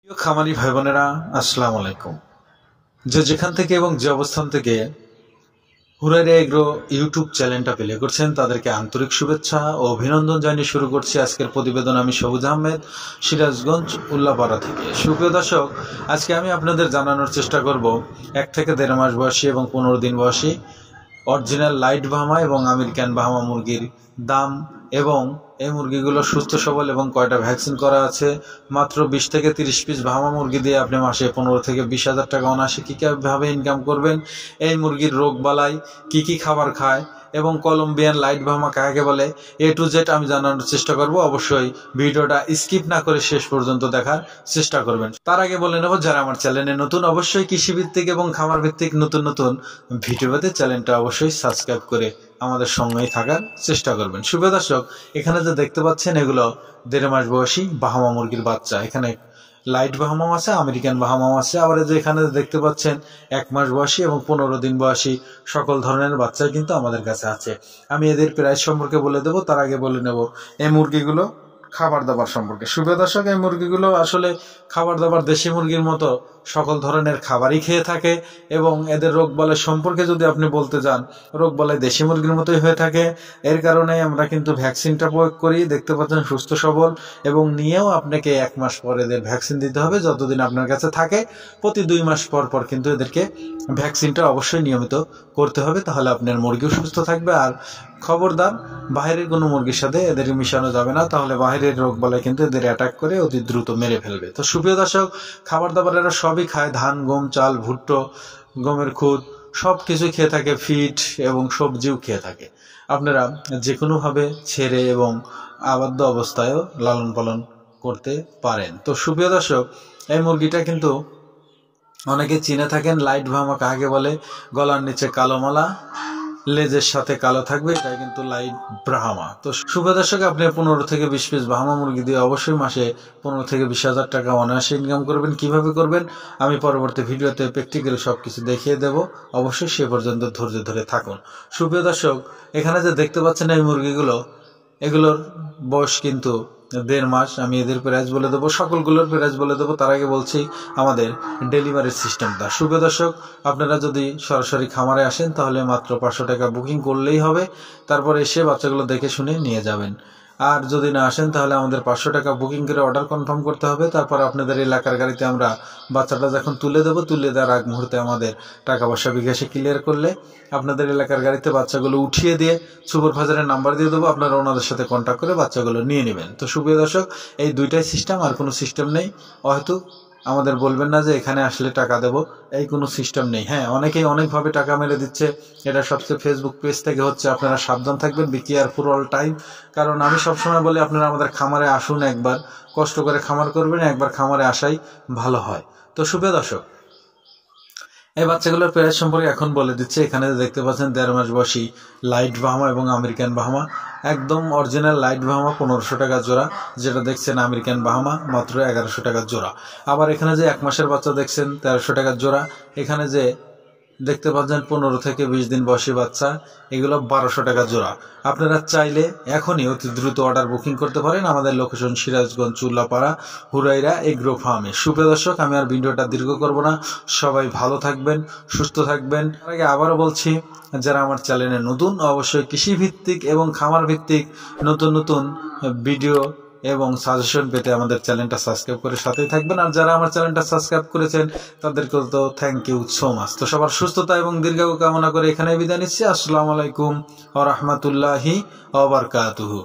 প্রিয় খামারি ভাই বোনেরা, আসসালামু আলাইকুম। যে যেখান থেকে এবং যে অবস্থান থেকে হুরাইরা এগ্রো ইউটিউব চ্যানেলটা প্লে করছেন তাদেরকে আন্তরিক শুভেচ্ছা ও অভিনন্দন জানিয়ে শুরু করছি আজকের প্রতিবেদন। আমি সবুজ আহমেদ, সিরাজগঞ্জ উল্লাপাড়া থেকে। সুপ্রিয় দর্শক, আজকে আমি আপনাদের জানানোর চেষ্টা করব 1 থেকে 1.5 মাস বয়সী এবং 15 দিন বয়সী অরিজিনাল লাইট বাহামা এবং আমেরিকান বাহামা মুরগির দাম এবং এই মুরগিগুলো সুস্থ সবল এবং কয়টা ভ্যাকসিন করা আছে। মাত্র 20 থেকে 30 পিস বাহামা মুরগি দিয়ে আপনি মাসে 15 থেকে 20,000 টাকা অনায়াসে কীভাবে ইনকাম করবেন, এই মুরগির রোগ বালাই, কি খাবার খায় এবং কলম্বিয়ান লাইট বাহামা কাকে বলে, A to Z আমি জানানোর চেষ্টা করব। অবশ্যই ভিডিওটা স্কিপ না করে শেষ পর্যন্ত দেখার চেষ্টা করবেন। তার আগে বলে নেব, যারা আমার চ্যানেলে নতুন, অবশ্যই কৃষিভিত্তিক এবং খামার ভিত্তিক নতুন নতুন ভিডিও পেতে চ্যানেলটা অবশ্যই সাবস্ক্রাইব করে আমাদের সঙ্গেই থাকার চেষ্টা করবেন। সুপ্রিয় দর্শক, এখানে যে দেখতে পাচ্ছেন এগুলো 1.5 মাস বয়সী বাহামা মুরগির বাচ্চা। এখানে লাইট বাহামাও আছে, আমেরিকান বাহামাও আছে। আবার যে এখানে দেখতে পাচ্ছেন 1 মাস বয়সী এবং 15 দিন বয়সী সকল ধরনের বাচ্চাই কিন্তু আমাদের কাছে আছে। আমি এদের প্রাইস সম্পর্কে বলে দেবো। তার আগে বলে নেব এই মুরগিগুলো খাবার দাবার সম্পর্কে। সুপ্রিয় দর্শক, এই মুরগিগুলো আসলে খাবার দাবার দেশি মুরগির মতো সকল ধরনের খাবারই খেয়ে থাকে এবং এদের রোগবালাই সম্পর্কে যদি আপনি বলতে যান, রোগবালাই দেশি মুরগির মতোই হয়ে থাকে। এর কারণে আমরা কিন্তু ভ্যাকসিনটা প্রয়োগ করি। দেখতে পাচ্ছেন সুস্থ সবল, এবং নিয়েও আপনাকে 1 মাস পর এদের ভ্যাকসিন দিতে হবে যতদিন আপনার কাছে থাকে। প্রতি 2 মাস পর পর কিন্তু এদেরকে ভ্যাকসিনটা অবশ্যই নিয়মিত করতে হবে, তাহলে আপনার মুরগিও সুস্থ থাকবে। আর খবরদার, বাইরের কোনো মুরগির সাথে এদের মিশানো যাবে না, তাহলে বাইরের রোগ বালাই কিন্তু এদের অ্যাটাক করে অতি দ্রুত মেরে ফেলবে। তো সুপ্রিয় দর্শক, খাবার দাবার এরা সবই খায়, ধান, গম, চাল, ভুট্টো, গমের খুদ সব কিছুই খেয়ে থাকে, ফিট এবং সবজিও খেয়ে থাকে। আপনারা যে কোনোভাবে ছেড়ে এবং আবদ্ধ অবস্থায়ও লালন পালন করতে পারেন। তো সুপ্রিয় দর্শক, এই মুরগিটা কিন্তু অনেকে চিনে থাকেন। লাইট বাহামা কাকে বলে? গলার নিচে কালো মালা, লেজের সাথে কালো থাকবে, এটা কিন্তু লাইট ব্রাহ্মা। তো শুভ দর্শক, আপনি 15 থেকে 20 পিস বাহামা মুরগি দিয়ে অবশ্যই মাসে 15 থেকে 20,000 টাকা অনায়াসে ইনকাম করবেন। কিভাবে করবেন আমি পরবর্তী ভিডিওতে প্র্যাকটিক্যালি সবকিছু দেখিয়ে দেব। অবশ্যই সে পর্যন্ত ধৈর্য ধরে থাকুন। সুপ্রিয় দর্শক, এখানে যে দেখতে পাচ্ছেন এই মুরগিগুলো, এগুলোর বয়স কিন্তু 1.5 মাস। আমি এদের প্রাইস বলে দেবো, সকলগুলোর প্রাইস বলে দেবো। তার আগে বলছি আমাদের ডেলিভারির সিস্টেমটা। সুপ্রিয় দর্শক, আপনারা যদি সরাসরি খামারে আসেন তাহলে মাত্র 500 টাকা বুকিং করলেই হবে। তারপর এসে বাচ্চাগুলো দেখে শুনে নিয়ে যাবেন। আর যদি না আসেন তাহলে আমাদের 500 টাকা বুকিং করে অর্ডার কনফার্ম করতে হবে। তারপর আপনাদের এলাকার গাড়িতে আমরা বাচ্চাটা যখন তুলে দেবো, তুলে দেওয়ার আগ মুহূর্তে আমাদের টাকা পয়সা বিকাশে ক্লিয়ার করলে আপনাদের এলাকার গাড়িতে বাচ্চাগুলো উঠিয়ে দিয়ে সুপারভাইজারের নাম্বার দিয়ে দেবো। আপনারা ওনাদের সাথে কন্ট্যাক্ট করে বাচ্চাগুলো নিয়ে নেবেন। তো সুপ্রিয় দর্শক, এই দুইটাই সিস্টেম, আর কোনো সিস্টেম নেই। হয়তো আমাদের বলবেন না যে এখানে আসলে টাকা দেবো, এই কোনো সিস্টেম নেই। হ্যাঁ, অনেকেই অনেকভাবে টাকা মেরে দিচ্ছে, এটা সবচেয়ে ফেসবুক পেজ থেকে হচ্ছে। আপনারা সাবধান থাকবেন, বি কেয়ারফুল অল টাইম। কারণ আমি সবসময় বলি, আপনারা আমাদের খামারে আসুন, একবার কষ্ট করে খামার করবেন, একবার খামারে আসাই ভালো হয়। তো সুপ্রিয় দর্শক, এই বাচ্চাগুলোর প্রাইস সম্পর্কে এখন বলে দিচ্ছে। এখানে দেখতে পাচ্ছেন 1.5 মাস বয়সী লাইট বাহামা এবং আমেরিকান বাহামা। একদম অরিজিনাল লাইট বাহামা 1500 টাকা জোড়া, যেটা দেখছেন আমেরিকান বাহামা মাত্র 1100 টাকা জোড়া। আবার এখানে যে 1 মাসের বাচ্চা দেখছেন 1300 টাকা জোড়া। এখানে যে দেখতে পাচ্ছেন 15 থেকে 20 দিন বয়সী বাচ্চা, এগুলো 1200 টাকা জোড়া। আপনারা চাইলে এখনই অতি দ্রুত অর্ডার বুকিং করতে পারেন। আমাদের লোকেশন সিরাজগঞ্জ উল্লাপাড়া হুরাইরা এগ্রো ফার্মে। সুপ্রিয় দর্শক, আমি আর ভিডিওটা দীর্ঘ করব না। সবাই ভালো থাকবেন, সুস্থ থাকবেন। তার আগে আবারও বলছি, যারা আমার চ্যানেলে নতুন, অবশ্যই কৃষিভিত্তিক এবং খামার ভিত্তিক নতুন নতুন ভিডিও এবং সাজেশন পেতে আমাদের চ্যানেলটা সাবস্ক্রাইব করে সাথেই থাকবেন। আর যারা আমার চ্যানেলটা সাবস্ক্রাইব করেছেন তাদেরকে তো থ্যাংক ইউ সো মাচ। তো সবার সুস্থতা এবং দীর্ঘায়ু কামনা করে এখানে বিদায় নিচ্ছি। আসসালামু আলাইকুম ওয়া রাহমাতুল্লাহি ওয়া বারাকাতুহু।